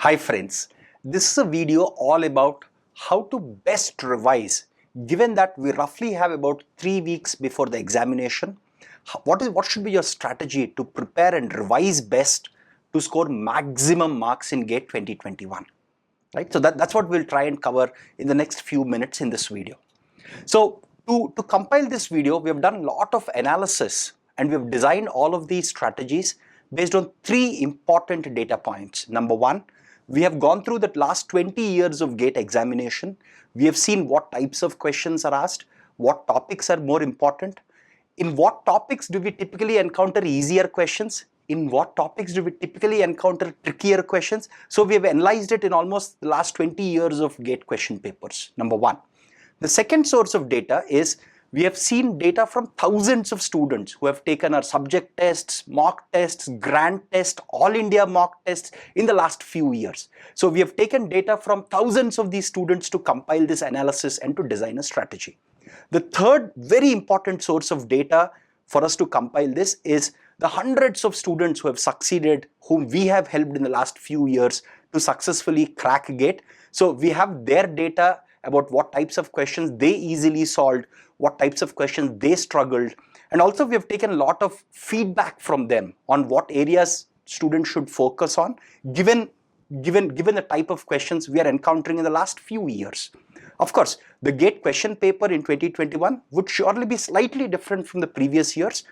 Hi friends, this is a video all about how to best revise given that we roughly have about 3 weeks before the examination. What should be your strategy to prepare and revise best to score maximum marks in GATE 2021? Right? So that's what we'll try and cover in the next few minutes in this video. So to compile this video, we have done a lot of analysis and we have designed all of these strategies based on 3 important data points. Number 1, we have gone through the last 20 years of GATE examination. We have seen what types of questions are asked, what topics are more important, in what topics do we typically encounter easier questions, in what topics do we typically encounter trickier questions. So we have analyzed it in almost the last 20 years of GATE question papers, number 1. The second source of data is we have seen data from thousands of students who have taken our subject tests, mock tests, grant tests, all India mock tests in the last few years. So we have taken data from thousands of these students to compile this analysis and to design a strategy. The third very important source of data for us to compile this is the hundreds of students who have succeeded, whom we have helped in the last few years to successfully crack GATE. So we have their data about what types of questions they easily solved, what types of questions they struggled, and also we have taken a lot of feedback from them on what areas students should focus on given the type of questions we are encountering in the last few years. Of course, the GATE question paper in 2021 would surely be slightly different from the previous years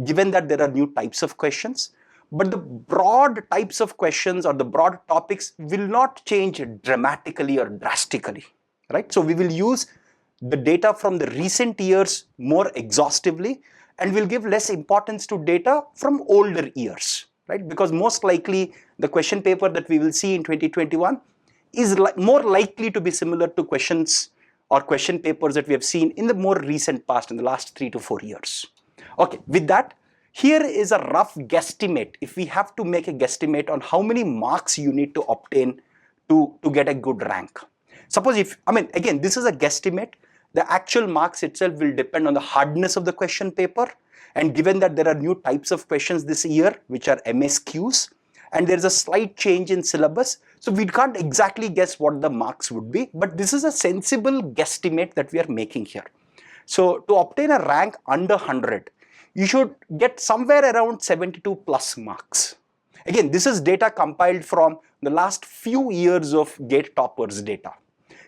given that there are new types of questions, but the broad types of questions or the broad topics will not change dramatically or drastically. Right? So we will use the data from the recent years more exhaustively and will give less importance to data from older years, right? Because most likely the question paper that we will see in 2021 is more likely to be similar to questions or question papers that we have seen in the more recent past, in the last 3 to 4 years. Okay, with that, here is a rough guesstimate. If we have to make a guesstimate on how many marks you need to obtain to get a good rank. Suppose again, this is a guesstimate. The actual marks itself will depend on the hardness of the question paper. And given that there are new types of questions this year, which are MSQs, and there is a slight change in syllabus, so we can't exactly guess what the marks would be, but this is a sensible guesstimate that we are making here. So to obtain a rank under 100, you should get somewhere around 72 plus marks. Again, this is data compiled from the last few years of GATE toppers data.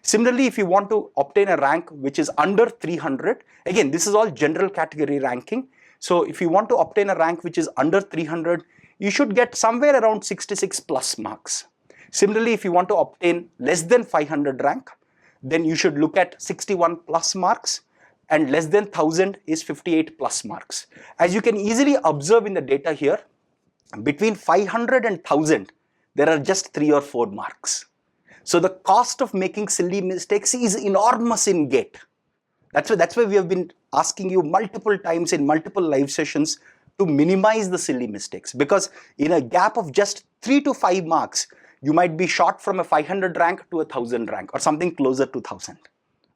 Similarly, if you want to obtain a rank which is under 300, again, this is all general category ranking. So if you want to obtain a rank which is under 300, you should get somewhere around 66 plus marks. Similarly, if you want to obtain less than 500 rank, then you should look at 61 plus marks, and less than 1000 is 58 plus marks. As you can easily observe in the data here, between 500 and 1000, there are just 3 or 4 marks. So the cost of making silly mistakes is enormous in GATE. That's why we have been asking you multiple times in multiple live sessions to minimize the silly mistakes, because in a gap of just 3 to 5 marks, you might be shot from a 500 rank to a 1000 rank or something closer to 1000.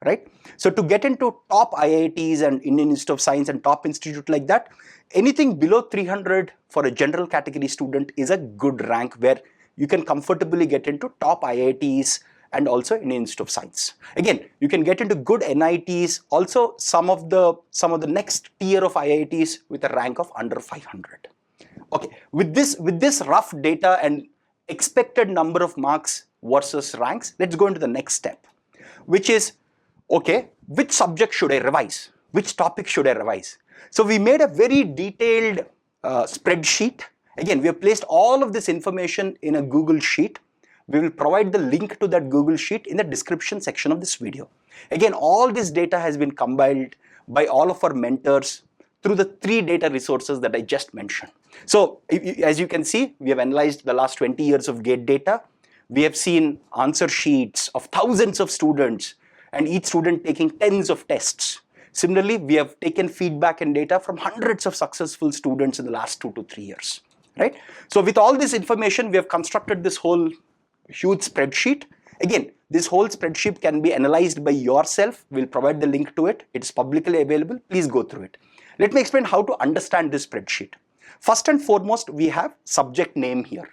Right? So to get into top IITs and Indian Institute of Science and top institute like that, anything below 300 for a general category student is a good rank where you can comfortably get into top IITs and also Indian Institute of Science. Again, you can get into good NITs, also some of the next tier of IITs with a rank of under 500. Okay, with this rough data and expected number of marks versus ranks, let's go into the next step, which is, okay, which subject should I revise? Which topic should I revise? So we made a very detailed spreadsheet. Again, we have placed all of this information in a Google Sheet. We will provide the link to that Google Sheet in the description section of this video. Again, all this data has been compiled by all of our mentors through the 3 data resources that I just mentioned. So as you can see, we have analyzed the last 20 years of GATE data. We have seen answer sheets of thousands of students and each student taking tens of tests. Similarly, we have taken feedback and data from hundreds of successful students in the last 2 to 3 years. Right? So with all this information, we have constructed this whole huge spreadsheet. Again, this whole spreadsheet can be analyzed by yourself. We'll provide the link to it. It's publicly available. Please go through it. Let me explain how to understand this spreadsheet. First and foremost, we have subject name here.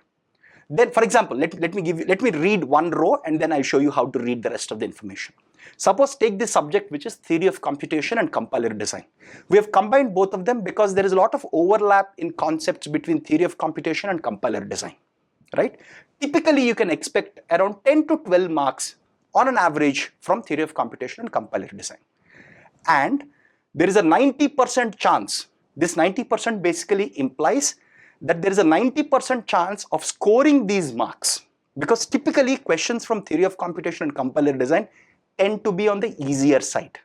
Then, for example, let me read one row and then I'll show you how to read the rest of the information. Suppose take this subject which is theory of computation and compiler design. We have combined both of them because there is a lot of overlap in concepts between theory of computation and compiler design, right? Typically, you can expect around 10 to 12 marks on an average from theory of computation and compiler design. And there is a 90% chance, this 90% basically implies that there is a 90% chance of scoring these marks, because typically questions from theory of computation and compiler design tend to be on the easier side.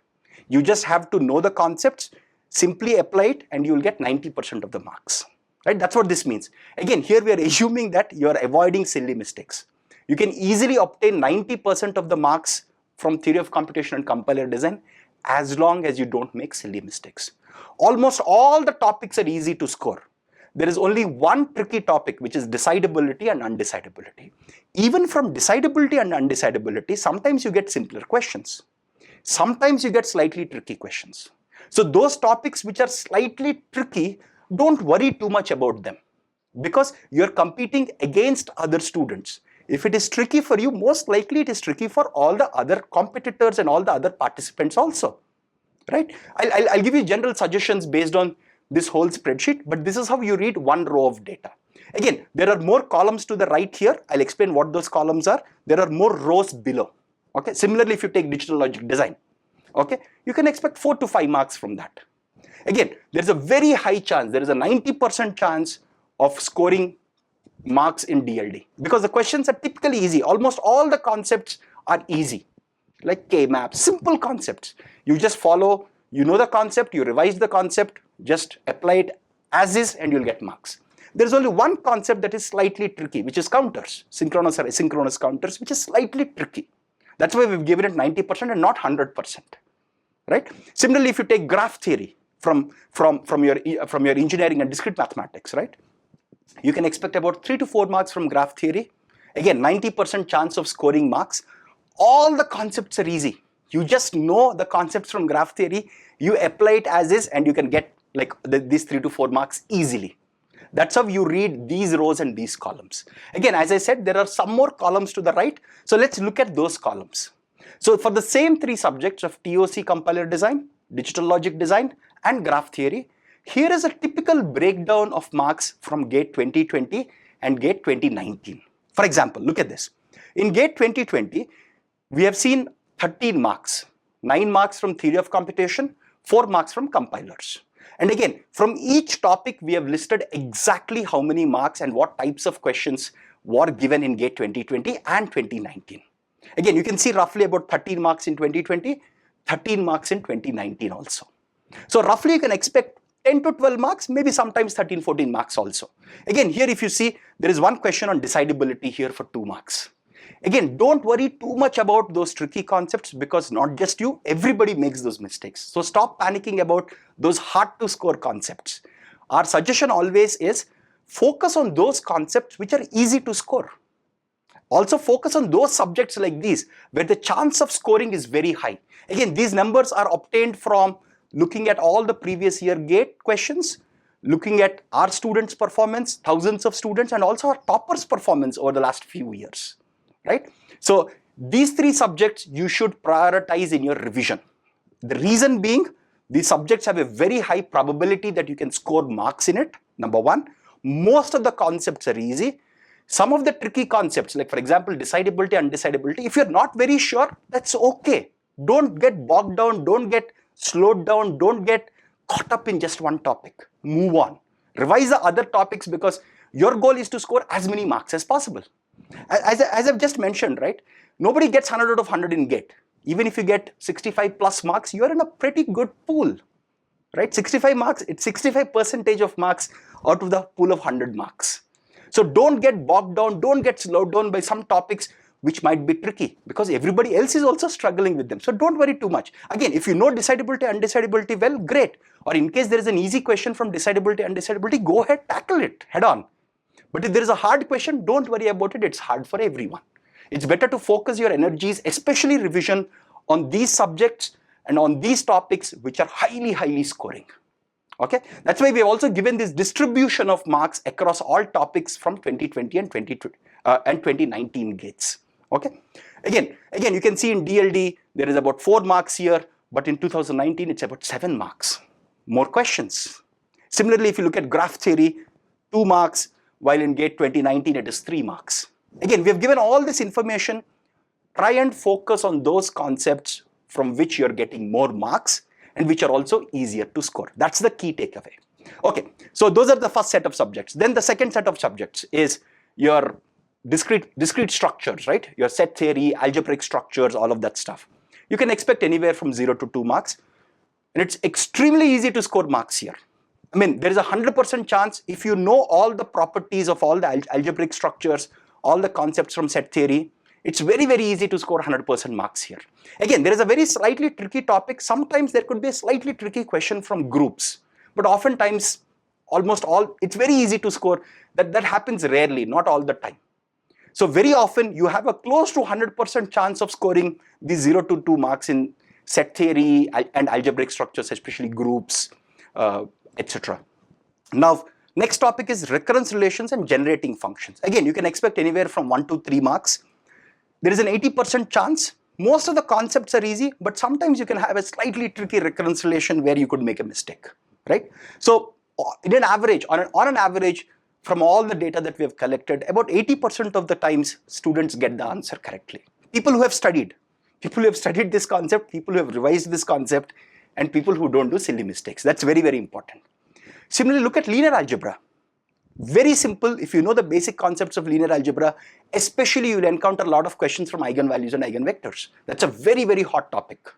You just have to know the concepts, simply apply it, and you will get 90% of the marks. Right? That's what this means. Again, here we are assuming that you are avoiding silly mistakes. You can easily obtain 90% of the marks from theory of computation and compiler design as long as you don't make silly mistakes. Almost all the topics are easy to score. There is only one tricky topic, which is decidability and undecidability. Even from decidability and undecidability, sometimes you get simpler questions. Sometimes you get slightly tricky questions. So those topics which are slightly tricky, don't worry too much about them, because you're competing against other students. If it is tricky for you, most likely it is tricky for all the other competitors and all the other participants also, right? I'll give you general suggestions based on this whole spreadsheet, but this is how you read one row of data. Again, there are more columns to the right here. I'll explain what those columns are. There are more rows below. Okay. Similarly, if you take digital logic design, okay, you can expect 4 to 5 marks from that. Again, there's a very high chance, there is a 90% chance of scoring marks in DLD, because the questions are typically easy. Almost all the concepts are easy, like K-map, simple concepts. You just follow, you know the concept, you revise the concept, just apply it as is and you'll get marks. There's only one concept that is slightly tricky, which is counters, synchronous or asynchronous counters, which is slightly tricky. That's why we've given it 90% and not 100%, right? Similarly, if you take graph theory from your engineering and discrete mathematics, right? You can expect about 3 to 4 marks from graph theory. Again, 90% chance of scoring marks. All the concepts are easy. You just know the concepts from graph theory, you apply it as is, and you can get like these 3 to 4 marks easily. That's how you read these rows and these columns. Again, as I said, there are some more columns to the right. So let's look at those columns. So for the same 3 subjects of TOC compiler design, digital logic design, and graph theory, here is a typical breakdown of marks from GATE 2020 and GATE 2019. For example, look at this. In GATE 2020, we have seen 13 marks, 9 marks from theory of computation, 4 marks from compilers. And again, from each topic, we have listed exactly how many marks and what types of questions were given in GATE 2020 and 2019. Again, you can see roughly about 13 marks in 2020, 13 marks in 2019 also. So roughly you can expect 10 to 12 marks, maybe sometimes 13, 14 marks also. Again, here if you see, there is one question on decidability here for 2 marks. Again, don't worry too much about those tricky concepts, because not just you, everybody makes those mistakes. So stop panicking about those hard to score concepts. Our suggestion always is focus on those concepts which are easy to score. Also focus on those subjects like these where the chance of scoring is very high. Again, these numbers are obtained from looking at all the previous year GATE questions, looking at our students' performance, thousands of students, and also our toppers' performance over the last few years, right? So these 3 subjects you should prioritize in your revision. The reason being, these subjects have a very high probability that you can score marks in it, number 1. Most of the concepts are easy. Some of the tricky concepts, like for example, decidability and undecidability, if you're not very sure, that's okay. Don't get bogged down, don't get slowed down, don't get caught up in just one topic. Move on. Revise the other topics, because your goal is to score as many marks as possible. As I've just mentioned, right? Nobody gets 100 out of 100 in GATE. Even if you get 65 plus marks, you're in a pretty good pool, right? 65 marks, it's 65% of marks out of the pool of 100 marks. So don't get bogged down, don't get slowed down by some topics which might be tricky, because everybody else is also struggling with them. So don't worry too much. Again, if you know decidability and undecidability well, great. Or in case there is an easy question from decidability and undecidability, go ahead, tackle it head on. But if there is a hard question, don't worry about it. It's hard for everyone. It's better to focus your energies, especially revision, on these subjects and on these topics which are highly scoring. Okay, that's why we have also given this distribution of marks across all topics from 2020 and and 2019 gates. Okay. Again, you can see in DLD there is about 4 marks here, but in 2019 it's about 7 marks. More questions. Similarly, if you look at graph theory, 2 marks, while in GATE 2019 it is 3 marks. Again, we have given all this information. Try and focus on those concepts from which you're getting more marks and which are also easier to score. That's the key takeaway. Okay, so those are the first set of subjects. Then the second set of subjects is your discrete structures, right? Your set theory, algebraic structures, all of that stuff. You can expect anywhere from 0 to 2 marks. And it's extremely easy to score marks here. I mean, there is a 100% chance if you know all the properties of all the algebraic structures, all the concepts from set theory, it's very, very easy to score 100% marks here. Again, there is a very slightly tricky topic. Sometimes there could be a slightly tricky question from groups, but oftentimes, almost all, it's very easy to score. That happens rarely, not all the time. So very often you have a close to 100% chance of scoring these 0 to 2 marks in set theory and algebraic structures, especially groups, etc. Now, next topic is recurrence relations and generating functions. Again, you can expect anywhere from 1 to 3 marks. There is an 80% chance. Most of the concepts are easy, but sometimes you can have a slightly tricky recurrence relation where you could make a mistake, right? So, in an average, on an average, from all the data that we have collected, about 80% of the times students get the answer correctly. People who have studied this concept, people who have revised this concept, and people who don't do silly mistakes. That's very, very important. Similarly, look at linear algebra. Very simple. If you know the basic concepts of linear algebra, especially you will encounter a lot of questions from eigenvalues and eigenvectors. That's a very, very hot topic,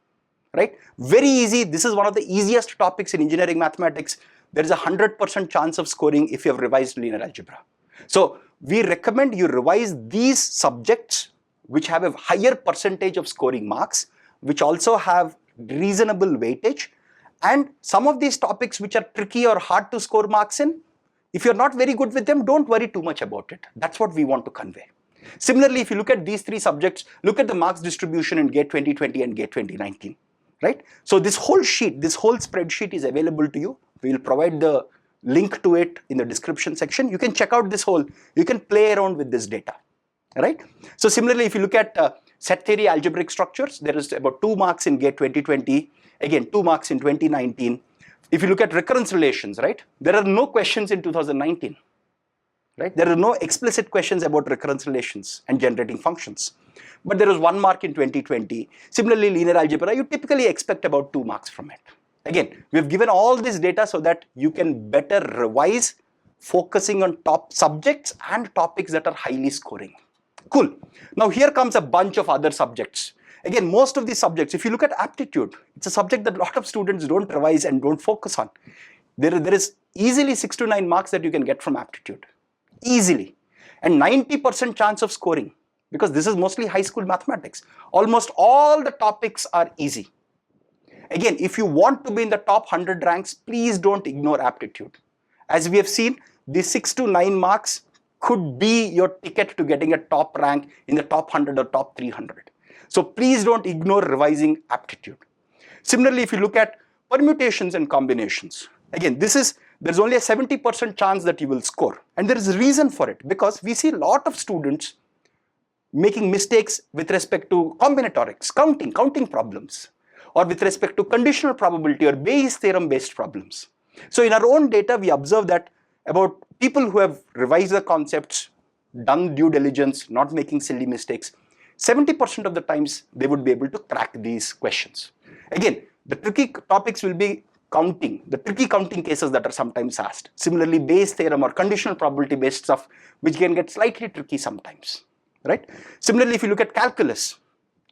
right? Very easy. This is one of the easiest topics in engineering mathematics. There is a 100% chance of scoring if you have revised linear algebra. So we recommend you revise these subjects which have a higher percentage of scoring marks, which also have reasonable weightage, and some of these topics which are tricky or hard to score marks in, if you're not very good with them, don't worry too much about it. That's what we want to convey. Similarly, if you look at these 3 subjects, look at the marks distribution in GATE 2020 and GATE 2019, right? So this whole sheet, this whole spreadsheet is available to you. We will provide the link to it in the description section. You can check out this whole, you can play around with this data, right? So similarly, if you look at set theory algebraic structures, there is about 2 marks in GATE 2020, again 2 marks in 2019. If you look at recurrence relations, right, there are no questions in 2019, right? There are no explicit questions about recurrence relations and generating functions, but there is 1 mark in 2020. Similarly, linear algebra, you typically expect about 2 marks from it. Again, we have given all this data so that you can better revise, focusing on top subjects and topics that are highly scoring. Cool. Now here comes a bunch of other subjects. Again, most of these subjects, if you look at aptitude, it's a subject that a lot of students don't revise and don't focus on. There is easily 6 to 9 marks that you can get from aptitude. Easily. And 90% chance of scoring, because this is mostly high school mathematics. Almost all the topics are easy. Again, if you want to be in the top 100 ranks, please don't ignore aptitude. As we have seen, these 6 to 9 marks could be your ticket to getting a top rank in the top 100 or top 300. So please don't ignore revising aptitude. Similarly, if you look at permutations and combinations, again, there's only a 70% chance that you will score. And there is a reason for it, because we see a lot of students making mistakes with respect to combinatorics, counting problems, or with respect to conditional probability or Bayes theorem based problems. So in our own data, we observe that about people who have revised the concepts, done due diligence, not making silly mistakes, 70% of the times they would be able to crack these questions. Again, the tricky topics will be counting, the tricky counting cases that are sometimes asked. Similarly, Bayes theorem or conditional probability based stuff, which can get slightly tricky sometimes, right? Similarly, if you look at calculus,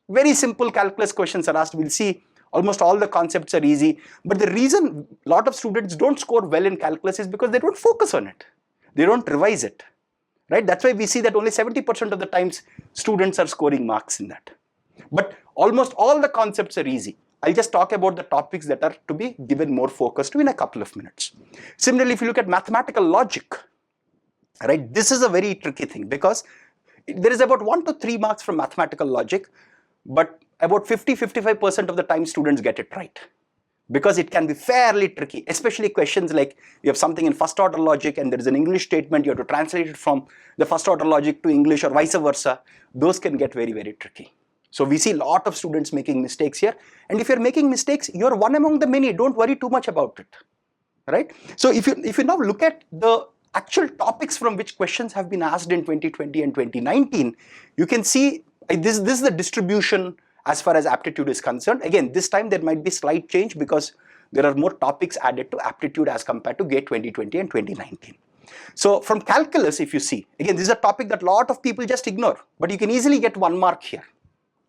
very simple calculus questions are asked. We'll see almost all the concepts are easy, but the reason a lot of students don't score well in calculus is because they don't focus on it. They don't revise it. Right? That's why we see that only 70% of the times students are scoring marks in that. But almost all the concepts are easy. I'll just talk about the topics that are to be given more focus to in a couple of minutes. Similarly, if you look at mathematical logic, right, this is a very tricky thing because there is about 1 to 3 marks from mathematical logic, but about 50-55% of the time students get it right. because it can be fairly tricky, especially questions like you have something in first order logic and there is an English statement, you have to translate it from the first order logic to English or vice versa. Those can get very, very tricky. So we see a lot of students making mistakes here, and if you're making mistakes, you're one among the many. Don't worry too much about it, right? So if you now look at the actual topics from which questions have been asked in 2020 and 2019, you can see this is the distribution as far as aptitude is concerned. Again, this time there might be slight change because there are more topics added to aptitude as compared to GATE 2020 and 2019. So from calculus, if you see, again, this is a topic that a lot of people just ignore, but you can easily get 1 mark here,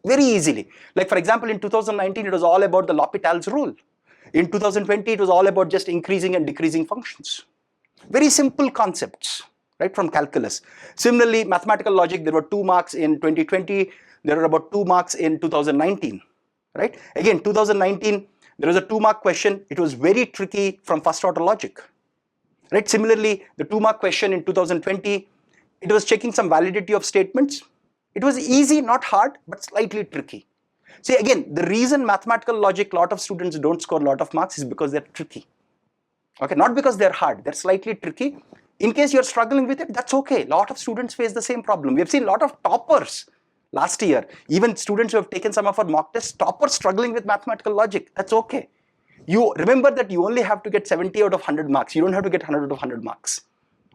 very easily. Like for example, in 2019, it was all about the L'Hopital's rule. In 2020, it was all about just increasing and decreasing functions. Very simple concepts, right, from calculus. Similarly, mathematical logic, there were 2 marks in 2020, there were about 2 marks in 2019, right? Again, 2019, there was a 2-mark question. It was very tricky from first order logic, right? Similarly, the 2-mark question in 2020, it was checking some validity of statements. It was easy, not hard, but slightly tricky. See, again, the reason mathematical logic, a lot of students don't score a lot of marks is because they're tricky. Okay, not because they're hard, they're slightly tricky. In case you're struggling with it, that's okay. A lot of students face the same problem. We have seen a lot of toppers last year, even students who have taken some of our mock tests, toppers struggling with mathematical logic. That's okay. You remember that you only have to get 70 out of 100 marks. You don't have to get 100 out of 100 marks.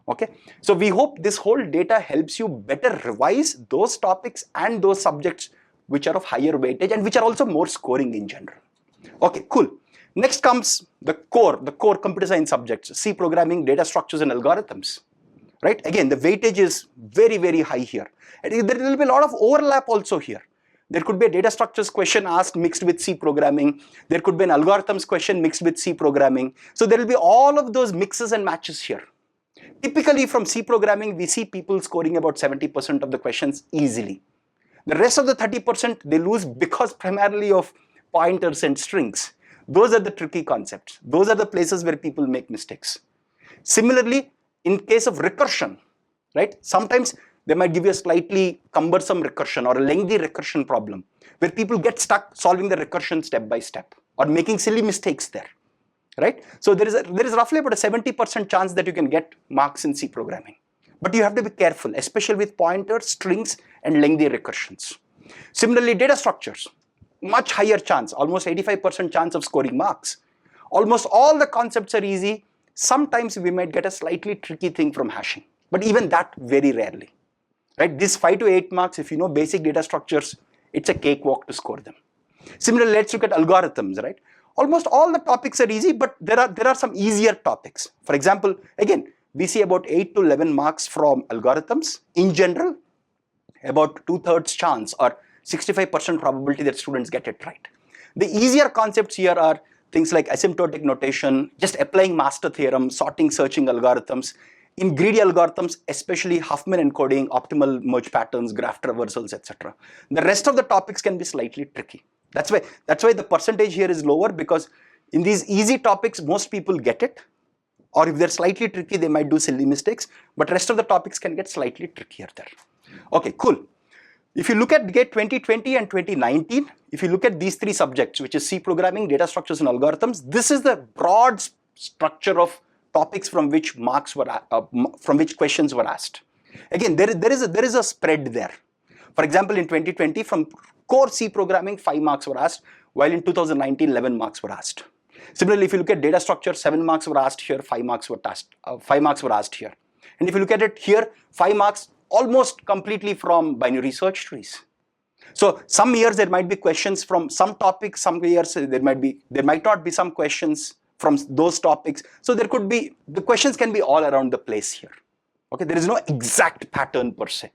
Okay, so we hope this whole data helps you better revise those topics and those subjects which are of higher weightage and which are also more scoring in general. Okay, cool. Next comes the core computer science subjects, C programming, data structures and algorithms, right? Again, the weightage is very, very high here. And there will be a lot of overlap also here. There could be a data structures question asked mixed with C programming. There could be an algorithms question mixed with C programming. So there will be all of those mixes and matches here. Typically from C programming, we see people scoring about 70% of the questions easily. The rest of the 30%, they lose because primarily of pointers and strings. Those are the tricky concepts. Those are the places where people make mistakes. Similarly, in case of recursion, right? Sometimes they might give you a slightly cumbersome recursion or a lengthy recursion problem where people get stuck solving the recursion step by step or making silly mistakes there, right? So there is roughly about a 70% chance that you can get marks in C programming. But you have to be careful, especially with pointers, strings, and lengthy recursions. Similarly, data structures, much higher chance, almost 85% chance of scoring marks. Almost all the concepts are easy. Sometimes we might get a slightly tricky thing from hashing, but even that very rarely, right? This 5 to 8 marks, if you know basic data structures, it's a cakewalk to score them. Similarly, let's look at algorithms, right? Almost all the topics are easy, but there are some easier topics. For example, again, we see about 8 to 11 marks from algorithms. In general, about 2/3 chance or 65% probability that students get it right. The easier concepts here are things like asymptotic notation, just applying master theorem, sorting, searching algorithms. In greedy algorithms, especially Huffman encoding, optimal merge patterns, graph traversals, etc. The rest of the topics can be slightly tricky. That's why the percentage here is lower, because in these easy topics, most people get it. Or if they're slightly tricky, they might do silly mistakes, but rest of the topics can get slightly trickier there. Okay, cool. If you look at GATE 2020 and 2019, if you look at these 3 subjects, which is C programming, data structures and algorithms, this is the broad structure of topics from which questions were asked. Again, there is a spread there. For example, in 2020, from core C programming, 5 marks were asked, while in 2019, 11 marks were asked. Similarly, if you look at data structure, 7 marks were asked here, 5 marks were asked here. And if you look at it here, 5 marks almost completely from binary search trees. So some years there might be questions from some topics, some years there might not be some questions from those topics. So the questions can be all around the place here. Okay, there is no exact pattern per se.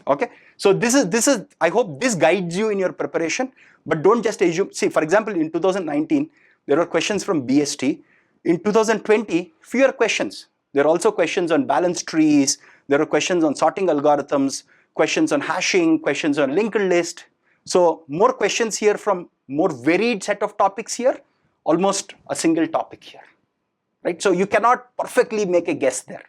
Okay, so this is I hope this guides you in your preparation, but don't just assume. See, for example, in 2019 there were questions from BST. In 2020, fewer questions. There are also questions on balanced trees. There are questions on sorting algorithms, questions on hashing, questions on linked list. So more questions here from more varied set of topics here, almost a single topic here, right? So you cannot perfectly make a guess there,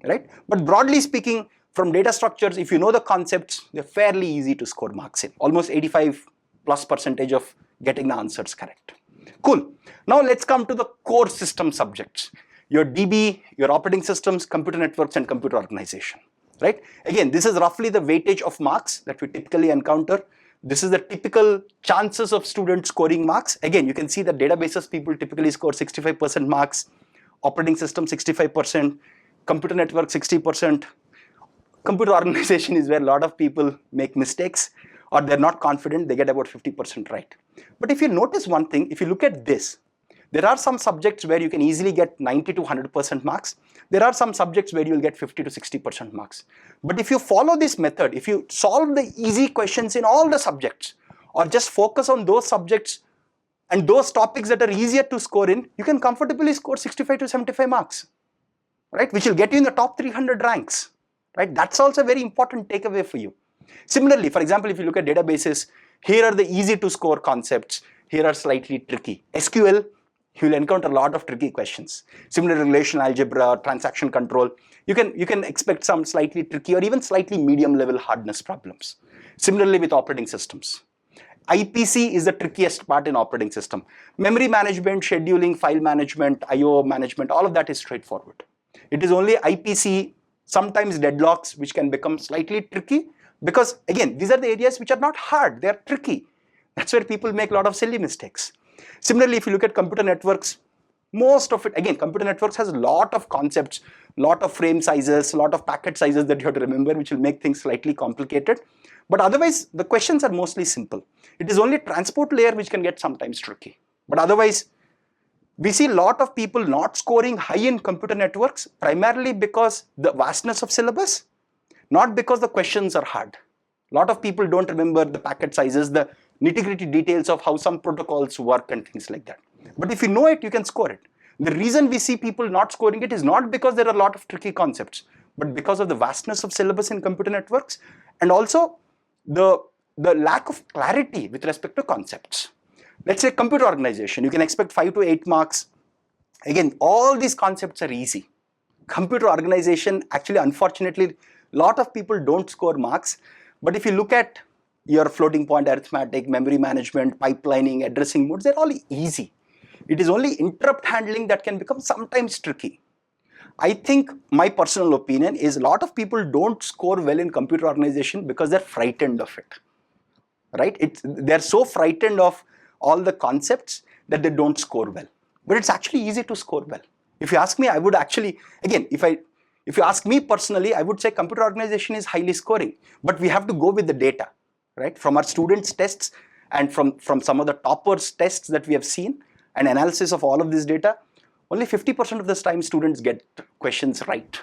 right? But broadly speaking, from data structures, if you know the concepts, they're fairly easy to score marks in, almost 85+% of getting the answers correct. Cool. Now let's come to the core system subjects. Your DB, your operating systems, computer networks, and computer organization, right? Again, this is roughly the weightage of marks that we typically encounter. This is the typical chances of students scoring marks. Again, you can see that databases people typically score 65% marks, operating system 65%, computer network 60%. Computer organization is where a lot of people make mistakes or they're not confident, they get about 50% right. But if you notice one thing, if you look at this, there are some subjects where you can easily get 90 to 100% marks. There are some subjects where you'll get 50 to 60% marks. But if you follow this method, if you solve the easy questions in all the subjects or just focus on those subjects and those topics that are easier to score in, you can comfortably score 65 to 75 marks, right? Which will get you in the top 300 ranks, right? That's also a very important takeaway for you. Similarly, for example, if you look at databases, here are the easy to score concepts. Here are slightly tricky. SQL, you will encounter a lot of tricky questions. Similar relational algebra, transaction control, you can expect some slightly tricky or even slightly medium level hardness problems. Similarly with operating systems. IPC is the trickiest part in operating system. Memory management, scheduling, file management, IO management, all of that is straightforward. It is only IPC, sometimes deadlocks, which can become slightly tricky because again, these are the areas which are not hard, they are tricky. That's where people make a lot of silly mistakes. Similarly, if you look at computer networks, most of it, again, computer networks has a lot of concepts, lot of frame sizes, a lot of packet sizes that you have to remember, which will make things slightly complicated. But otherwise, the questions are mostly simple. It is only transport layer which can get sometimes tricky. But otherwise, we see a lot of people not scoring high in computer networks, primarily because the vastness of syllabus, not because the questions are hard. A lot of people don't remember the packet sizes, the nitty-gritty details of how some protocols work and things like that. But if you know it, you can score it. The reason we see people not scoring it is not because there are a lot of tricky concepts, but because of the vastness of syllabus in computer networks and also the lack of clarity with respect to concepts. Let's say computer organization, you can expect 5 to 8 marks. Again, all these concepts are easy. Computer organization, actually, unfortunately, a lot of people don't score marks. But if you look at your floating point arithmetic, memory management, pipelining, addressing modes, they're all easy. It is only interrupt handling that can become sometimes tricky. I think my personal opinion is a lot of people don't score well in computer organization because they're frightened of it, right? They're so frightened of all the concepts that they don't score well. But it's actually easy to score well. If you ask me, I would actually, again, if you ask me personally, I would say computer organization is highly scoring, but we have to go with the data, right? From our students' tests and from some of the toppers' tests that we have seen and analysis of all of this data, only 50% of the time students get questions right,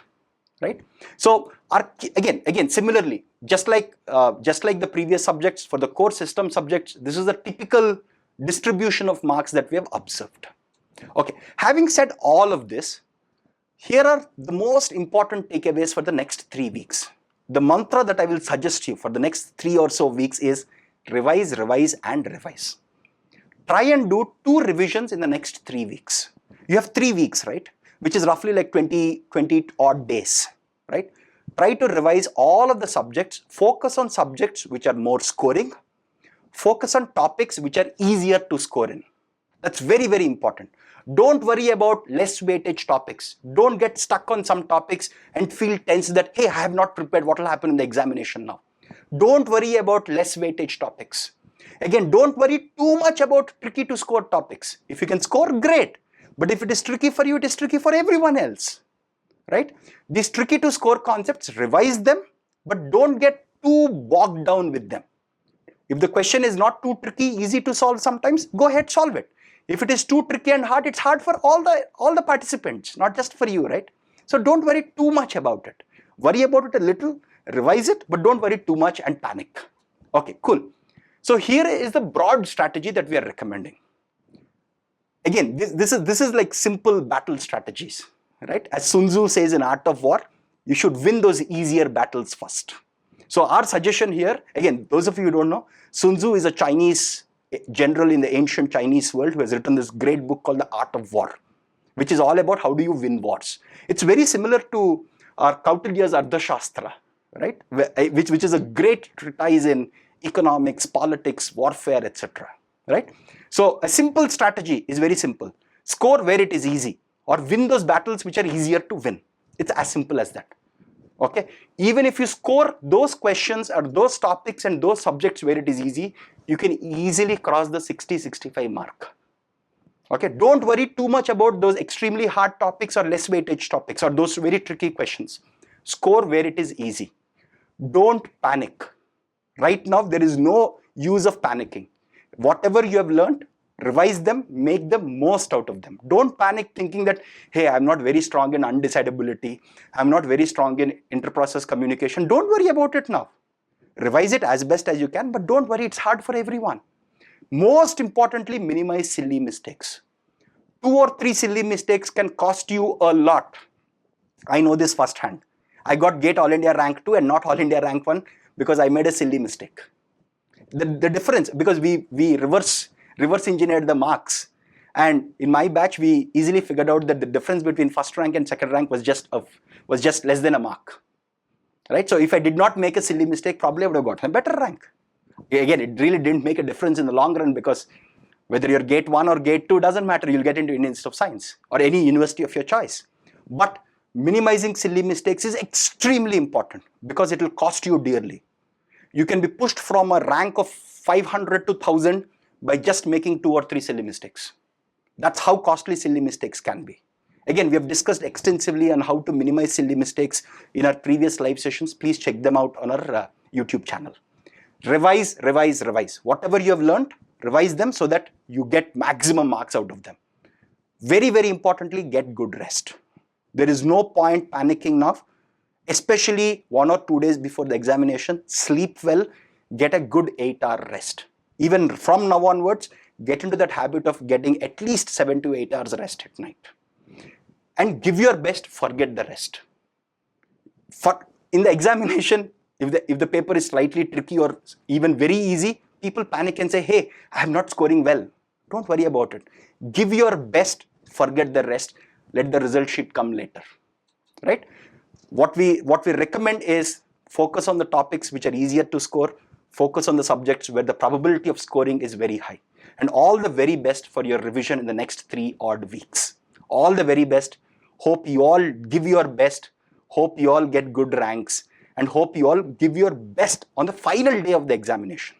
right? So again, similarly, just like the previous subjects, for the core system subjects, this is the typical distribution of marks that we have observed. Okay, having said all of this, here are the most important takeaways for the next 3 weeks. The mantra that I will suggest you for the next 3 or so weeks is revise, revise, and revise. Try and do 2 revisions in the next 3 weeks. You have 3 weeks, right? Which is roughly like 20 odd days, right? Try to revise all of the subjects, focus on subjects which are more scoring, focus on topics which are easier to score in. That's very, very important. Don't worry about less weightage topics. Don't get stuck on some topics and feel tense that, hey, I have not prepared, what will happen in the examination now. Don't worry about less weightage topics. Again, don't worry too much about tricky to score topics. If you can score, great. But if it is tricky for you, it is tricky for everyone else, right? These tricky to score concepts, revise them, but don't get too bogged down with them. If the question is not too tricky, easy to solve sometimes, go ahead, solve it. If it is too tricky and hard, it's hard for all the participants, not just for you, right? So don't worry too much about it. Worry about it a little, revise it, but don't worry too much and panic. Okay, cool. So here is the broad strategy that we are recommending. Again, this is like simple battle strategies, right? As Sun Tzu says in Art of War, you should win those easier battles first. So our suggestion here, again, those of you who don't know, Sun Tzu is a Chinese general in the ancient Chinese world who has written this great book called The Art of War, which is all about how do you win wars. It's very similar to our Kautilya's Ardhashastra, right? Which is a great treatise in economics, politics, warfare, etc. right? So a simple strategy is very simple. Score where it is easy, or win those battles which are easier to win. It's as simple as that. Okay, even if you score those questions or those topics and those subjects where it is easy, you can easily cross the 60-65 mark. Okay, don't worry too much about those extremely hard topics or less weightage topics or those very tricky questions. Score where it is easy. Don't panic. Right now, there is no use of panicking. Whatever you have learned, revise them, make the most out of them. Don't panic thinking that, hey, I'm not very strong in undecidability. I'm not very strong in interprocess communication. Don't worry about it now. Revise it as best as you can, but don't worry, it's hard for everyone. Most importantly, minimize silly mistakes. 2 or 3 silly mistakes can cost you a lot. I know this firsthand. I got GATE All India Rank 2 and not All India Rank 1 because I made a silly mistake. The difference, because we reverse engineered the marks, and in my batch we easily figured out that the difference between first rank and second rank was just less than a mark, right? So if I did not make a silly mistake, probably I would have gotten a better rank. Again, it really didn't make a difference in the long run, because whether you're GATE 1 or GATE 2 doesn't matter. You'll get into Indian Institute of Science or any university of your choice. But minimizing silly mistakes is extremely important because it will cost you dearly. You can be pushed from a rank of 500 to 1000 by just making 2 or 3 silly mistakes. That's how costly silly mistakes can be. Again, we have discussed extensively on how to minimize silly mistakes in our previous live sessions. Please check them out on our YouTube channel. Revise, revise, revise. Whatever you have learned, revise them so that you get maximum marks out of them. Very, very importantly, get good rest. There is no point panicking now, especially 1 or 2 days before the examination. Sleep well, get a good 8-hour rest. Even from now onwards, get into that habit of getting at least 7 to 8 hours rest at night. And give your best, forget the rest. In the examination, if the paper is slightly tricky or even very easy, people panic and say, hey, I'm not scoring well. Don't worry about it. Give your best, forget the rest. Let the result sheet come later, right? What we recommend is focus on the topics which are easier to score, focus on the subjects where the probability of scoring is very high. And all the very best for your revision in the next 3 odd weeks. All the very best. Hope you all give your best. Hope you all get good ranks. And hope you all give your best on the final day of the examination.